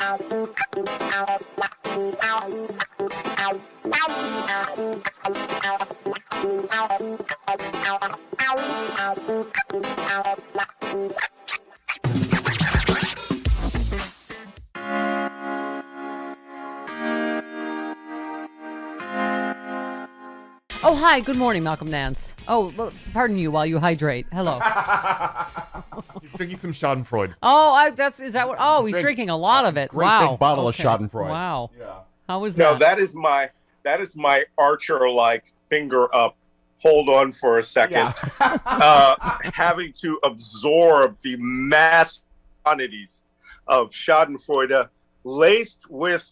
Oh, hi. Good morning, Malcolm Nance. Oh, pardon you while you hydrate. Hello. He's drinking some Schadenfreude. Oh, is that what? Oh, he's drinking a lot of it. Great Wow. big bottle of Schadenfreude. Wow. Yeah. How was that? No, that is my Archer-like finger up. Hold on for a second. Yeah. Having to absorb the mass quantities of Schadenfreude laced with,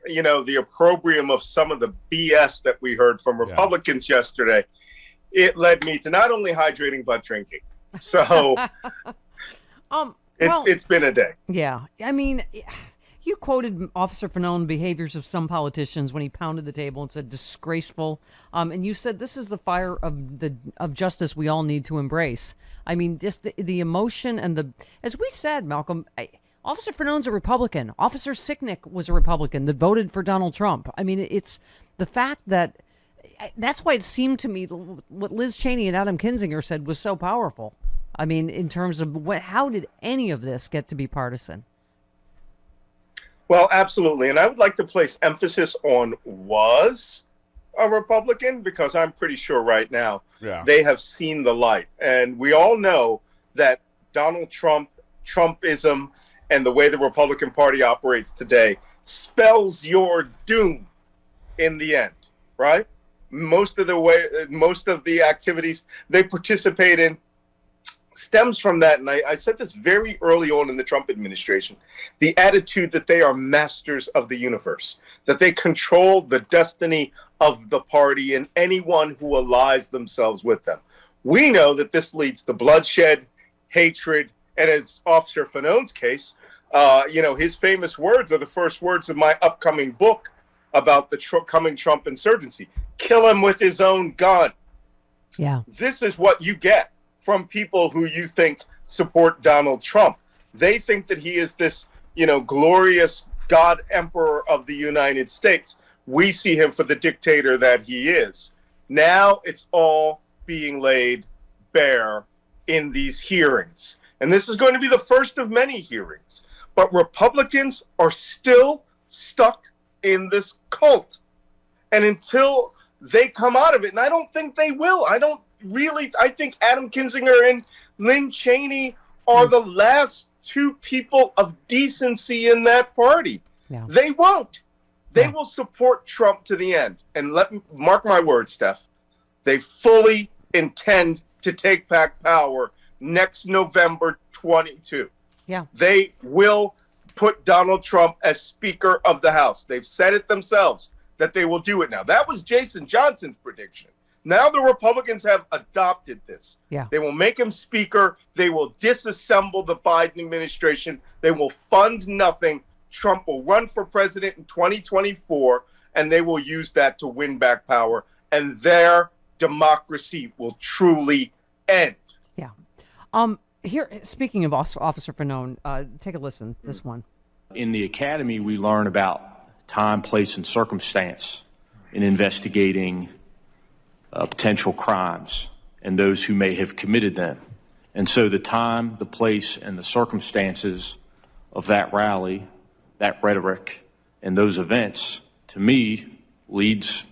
the opprobrium of some of the BS that we heard from Republicans yesterday. It led me to not only hydrating, but drinking. So it's been a day. Yeah. I mean, you quoted Officer Fanon behaviors of some politicians when he pounded the table and said disgraceful. And you said this is the fire of justice we all need to embrace. I mean, just the emotion and as we said, Malcolm, Officer Fanon's a Republican. Officer Sicknick was a Republican that voted for Donald Trump. I mean, it's the fact that's why it seemed to me what Liz Cheney and Adam Kinzinger said was so powerful. I mean, in terms of how did any of this get to be partisan? Well, absolutely. And I would like to place emphasis on was a Republican, because I'm pretty sure right now they have seen the light. And we all know that Donald Trump, Trumpism, and the way the Republican Party operates today spells your doom in the end, right? Most of the activities they participate in stems from that. And I said this very early on in the Trump administration, the attitude that they are masters of the universe, that they control the destiny of the party and anyone who allies themselves with them. We know that this leads to bloodshed, hatred, and as Officer Fanon's case, his famous words are the first words of my upcoming book about the coming Trump insurgency. Kill him with his own gun. Yeah. This is what you get from people who you think support Donald Trump. They think that he is this, glorious God Emperor of the United States. We see him for the dictator that he is. Now it's all being laid bare in these hearings. And this is going to be the first of many hearings. But Republicans are still stuck in this cult. And until they come out of it, and I don't think they will. I think Adam Kinzinger and Lynn Cheney are the last two people of decency in that party. Yeah. They won't. They will support Trump to the end. And let me mark my words, Steph. They fully intend to take back power next November 22. Yeah. They will put Donald Trump as Speaker of the House. They've said it themselves that they will do it now. That was Jason Johnson's prediction. Now the Republicans have adopted this. Yeah. They will make him Speaker. They will disassemble the Biden administration. They will fund nothing. Trump will run for president in 2024, and they will use that to win back power. And their democracy will truly end. Yeah. Here, speaking of Officer Fanon, take a listen. This one. In the academy, we learn about time, place, and circumstance in investigating potential crimes and those who may have committed them. And so the time, the place, and the circumstances of that rally, that rhetoric, and those events, to me, leads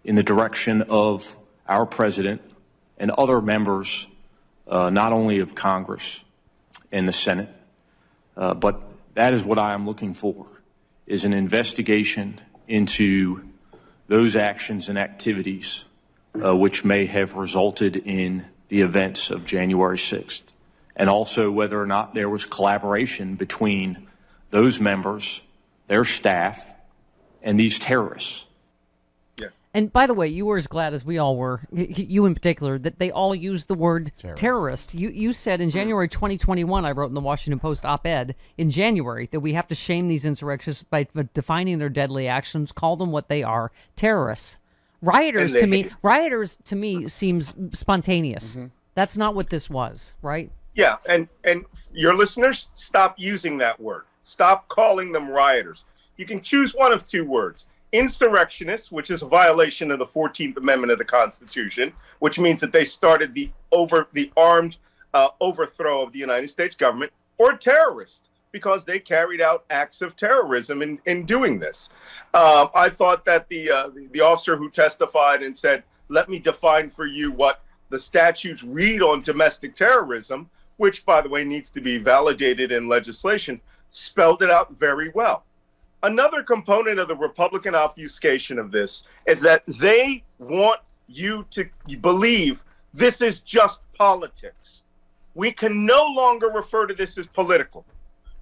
in the direction of our president and other members, not only of Congress and the Senate, but that is what I am looking for, is an investigation into those actions and activities which may have resulted in the events of January 6th, and also whether or not there was collaboration between those members, their staff, and these terrorists. Yeah. And by the way, you were as glad as we all were, you in particular, that they all used the word terrorist. You said in January 2021, I wrote in the Washington Post op-ed in January, that we have to shame these insurrectionists by defining their deadly actions, call them what they are, terrorists. Rioters to me seems spontaneous. Mm-hmm. That's not what this was, right? Yeah, and your listeners, stop using that word. Stop calling them rioters. You can choose one of two words. Insurrectionists, which is a violation of the 14th Amendment of the Constitution, which means that they started the armed overthrow of the United States government, or terrorists, because they carried out acts of terrorism in doing this. I thought that the officer who testified and said, let me define for you what the statutes read on domestic terrorism, which, by the way, needs to be validated in legislation, spelled it out very well. Another component of the Republican obfuscation of this is that they want you to believe this is just politics. We can no longer refer to this as political.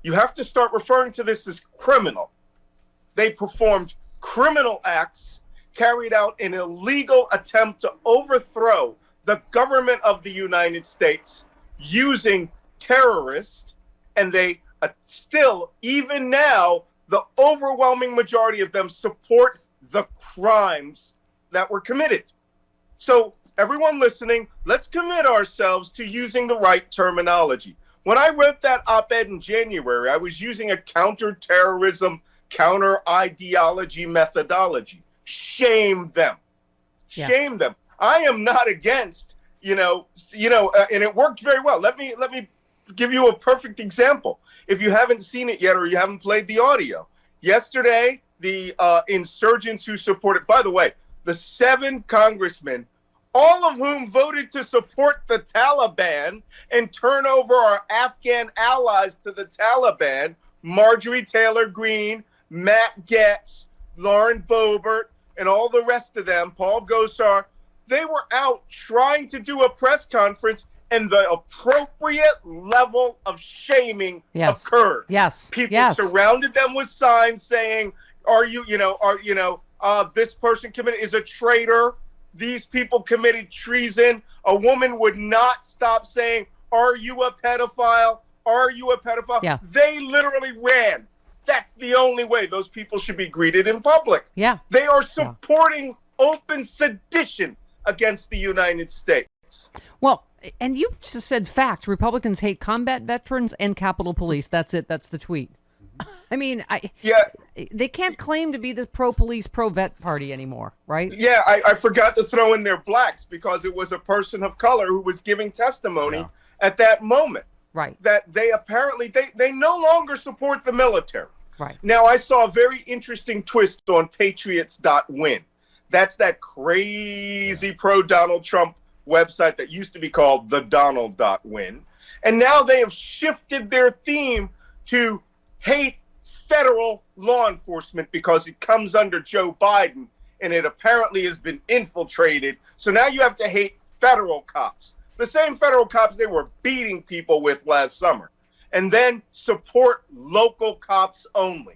You have to start referring to this as criminal. They performed criminal acts, carried out an illegal attempt to overthrow the government of the United States using terrorists, and they still, even now, the overwhelming majority of them support the crimes that were committed. So everyone listening, let's commit ourselves to using the right terminology. When I wrote that op-ed in January, I was using a counter-terrorism, counter-ideology methodology. Shame them. Shame them. I am not against, and it worked very well. Let me give you a perfect example. If you haven't seen it yet or you haven't played the audio, yesterday, the insurgents who supported, by the way, the 7 congressmen, all of whom voted to support the Taliban and turn over our Afghan allies to the Taliban, Marjorie Taylor Greene, Matt Gaetz, Lauren Boebert, and all the rest of them, Paul Gosar, they were out trying to do a press conference, and the appropriate level of shaming occurred. People surrounded them with signs saying, this person is a traitor. These people committed treason. A woman would not stop saying, are you a pedophile? Are you a pedophile? Yeah. They literally ran. That's the only way those people should be greeted in public. Yeah. They are supporting open sedition against the United States. Well, and you just said fact. Republicans hate combat veterans and Capitol Police. That's it. That's the tweet. I mean, they can't claim to be the pro-police, pro-vet party anymore, right? Yeah, I forgot to throw in their blacks because it was a person of color who was giving testimony at that moment. Right. That they apparently, they no longer support the military. Right. Now, I saw a very interesting twist on patriots.win. That's that crazy pro-Donald Trump website that used to be called thedonald.win. And now they have shifted their theme to hate federal law enforcement because it comes under Joe Biden and it apparently has been infiltrated. So now you have to hate federal cops, the same federal cops they were beating people with last summer, and then support local cops only.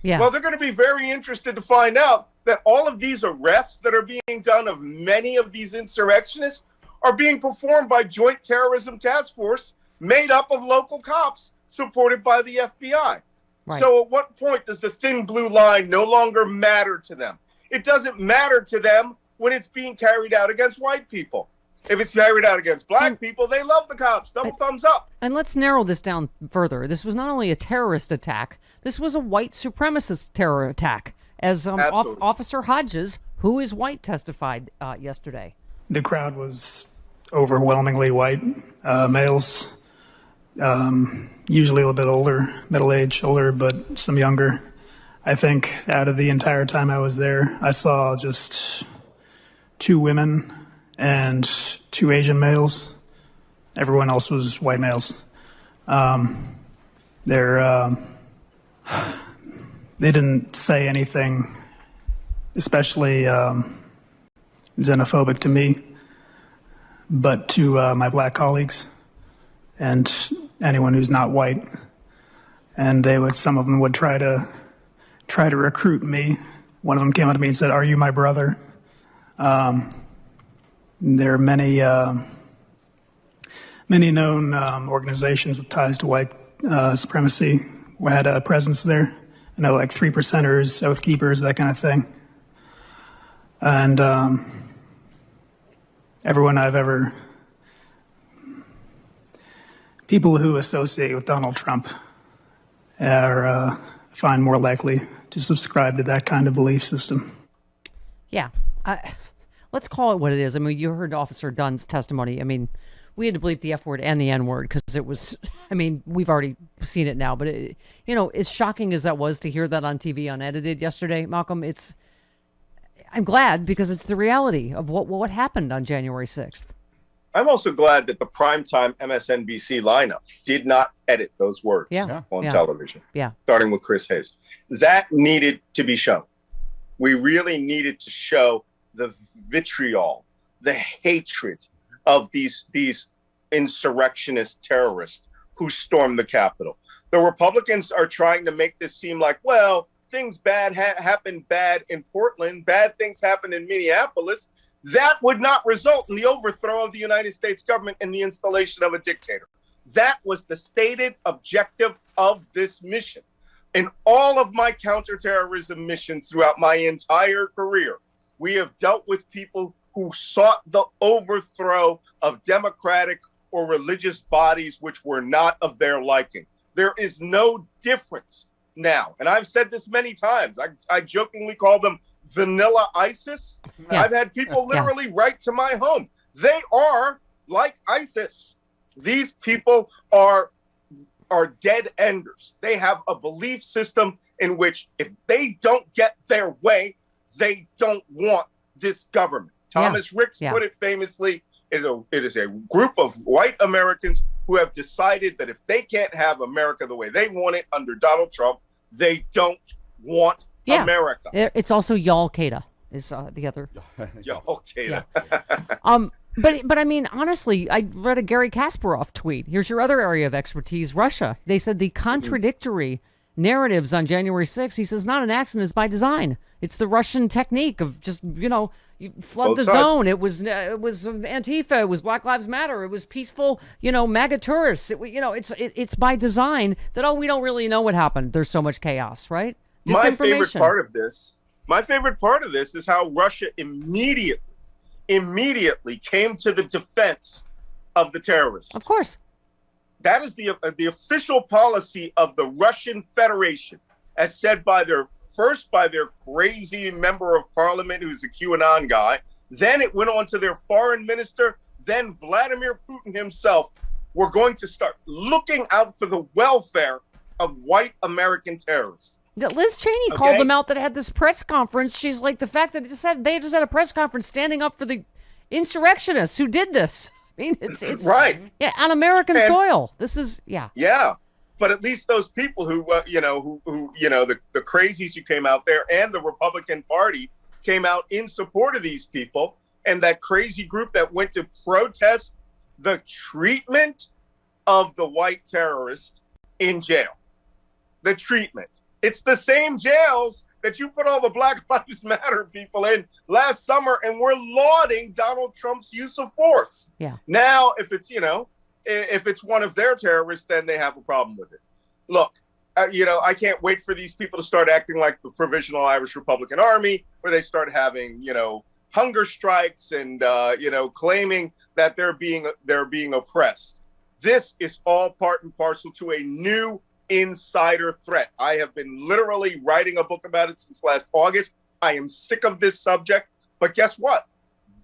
Yeah. Well, they're going to be very interested to find out that all of these arrests that are being done of many of these insurrectionists are being performed by Joint Terrorism Task Force made up of local cops supported by the FBI. Right. So at what point does the thin blue line no longer matter to them? It doesn't matter to them when it's being carried out against white people. If it's carried out against black people, they love the cops. Double thumbs up. And let's narrow this down further. This was not only a terrorist attack, this was a white supremacist terror attack, as Officer Hodges, who is white, testified yesterday. The crowd was overwhelmingly white males, usually a little bit older, middle-aged, older, but some younger. I think out of the entire time I was there, I saw just 2 women and 2 Asian males. Everyone else was white males. They didn't say anything especially xenophobic to me, but to my black colleagues and anyone who's not white. And some of them would try to recruit me. One of them came up to me and said, "Are you my brother?" There are many known organizations with ties to white supremacy who had a presence there. I know, like 3%ers, Oath Keepers, that kind of thing. And everyone people who associate with Donald Trump are find more likely to subscribe to that kind of belief system. Yeah. Let's call it what it is. I mean, you heard Officer Dunn's testimony. I mean, we had to bleep the F word and the N word because it was, I mean, we've already seen it now. But, as shocking as that was to hear that on TV unedited yesterday, Malcolm, I'm glad because it's the reality of what happened on January 6th. I'm also glad that the primetime MSNBC lineup did not edit those words on television, starting with Chris Hayes. That needed to be shown. We really needed to show the vitriol, the hatred of these insurrectionist terrorists who stormed the Capitol. The Republicans are trying to make this seem like, well, things bad happened bad in Portland, bad things happened in Minneapolis. That would not result in the overthrow of the United States government and the installation of a dictator. That was the stated objective of this mission. In all of my counterterrorism missions throughout my entire career, we have dealt with people who sought the overthrow of democratic or religious bodies which were not of their liking. There is no difference now. And I've said this many times. I jokingly call them vanilla ISIS. Yeah. I've had people literally write to my home. They are like ISIS. These people are dead enders. They have a belief system in which if they don't get their way, they don't want this government. Thomas Ricks put it famously. It is a group of white Americans who have decided that if they can't have America the way they want it under Donald Trump, they don't want America. It's also Y'all-Qaeda is the other. Y'all-Qaeda. But I mean, honestly, I read a Gary Kasparov tweet. Here's your other area of expertise, Russia. They said the contradictory narratives on January 6th, he says, not an accident, it's by design. It's the Russian technique of just, you flood the zone. It was Antifa, it was Black Lives Matter, it was peaceful, MAGA tourists. It's by design that, we don't really know what happened. There's so much chaos, right? My favorite part of this is how Russia immediately came to the defense of the terrorists. Of course. That is the official policy of the Russian Federation, as said by their crazy member of parliament who's a QAnon guy. Then it went on to their foreign minister. Then Vladimir Putin himself. We're going to start looking out for the welfare of white American terrorists. Liz Cheney called them out that had this press conference. She's like, the fact that they just had a press conference standing up for the insurrectionists who did this. I mean, it's right. Yeah, on American soil. This is Yeah. But at least those people who the crazies who came out there and the Republican Party came out in support of these people, and that crazy group that went to protest the treatment of the white terrorists in jail. The treatment. It's the same jails that you put all the Black Lives Matter people in last summer, and we're lauding Donald Trump's use of force. Yeah. Now, if it's one of their terrorists, then they have a problem with it. Look, I can't wait for these people to start acting like the Provisional Irish Republican Army, where they start having, hunger strikes and, claiming that they're being oppressed. This is all part and parcel to a new insider threat. I have been literally writing a book about it since last August. I am sick of this subject, but guess what?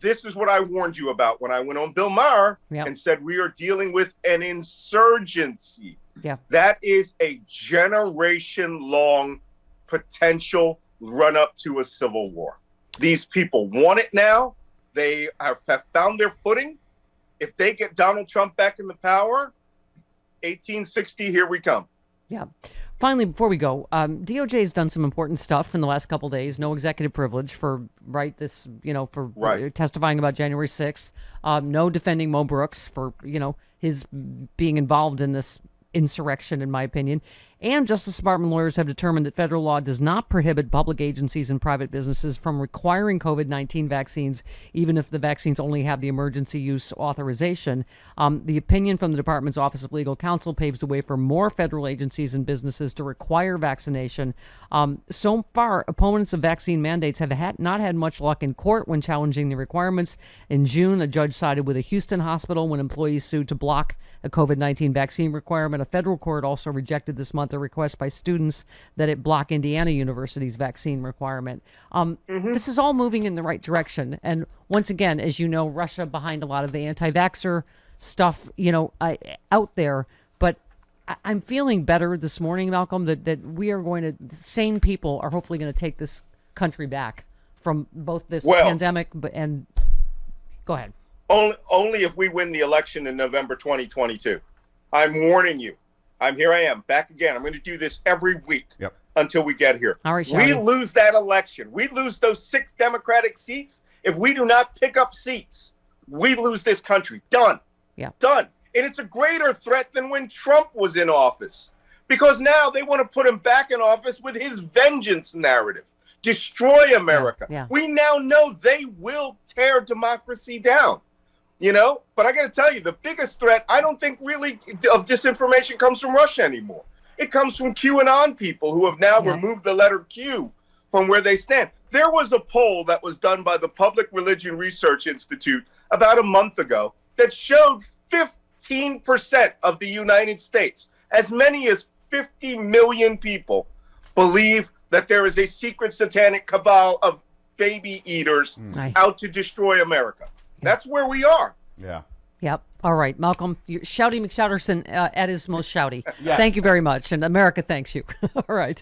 This is what I warned you about when I went on Bill Maher and said we are dealing with an insurgency. Yeah. That is a generation-long potential run-up to a civil war. These people want it now. They have found their footing. If they get Donald Trump back in the power, 1860, here we come. Yeah. Finally, before we go, DOJ has done some important stuff in the last couple of days. No executive privilege for testifying about January 6th. No defending Mo Brooks for, his being involved in this insurrection, in my opinion. And Justice Department lawyers have determined that federal law does not prohibit public agencies and private businesses from requiring COVID-19 vaccines, even if the vaccines only have the emergency use authorization. The opinion from the Department's Office of Legal Counsel paves the way for more federal agencies and businesses to require vaccination. So far, opponents of vaccine mandates have not had much luck in court when challenging the requirements. In June, a judge sided with a Houston hospital when employees sued to block a COVID-19 vaccine requirement. A federal court also rejected this month want the request by students that it block Indiana University's vaccine requirement. This is all moving in the right direction. And once again, as you know, Russia behind a lot of the anti-vaxxer stuff, out there. But I'm feeling better this morning, Malcolm, that we are sane people are hopefully going to take this country back from both this pandemic and go ahead. Only if we win the election in November 2022. I'm warning you. I am back again. I'm going to do this every week until we get here. All right, we lose that election. We lose those 6 Democratic seats. If we do not pick up seats, we lose this country. Done. Yeah. Done. And it's a greater threat than when Trump was in office, because now they want to put him back in office with his vengeance narrative. Destroy America. Yeah. We now know they will tear democracy down, But I got to tell you, the biggest threat, I don't think really of disinformation comes from Russia anymore. It comes from QAnon people who have now removed the letter Q from where they stand. There was a poll that was done by the Public Religion Research Institute about a month ago that showed 15% of the United States, as many as 50 million people, believe that there is a secret satanic cabal of baby eaters out to destroy America. That's where we are. Yeah. Yep. All right, Malcolm, Shouty McShouterson at his most shouty. Yes. Thank you very much. And America thanks you. All right.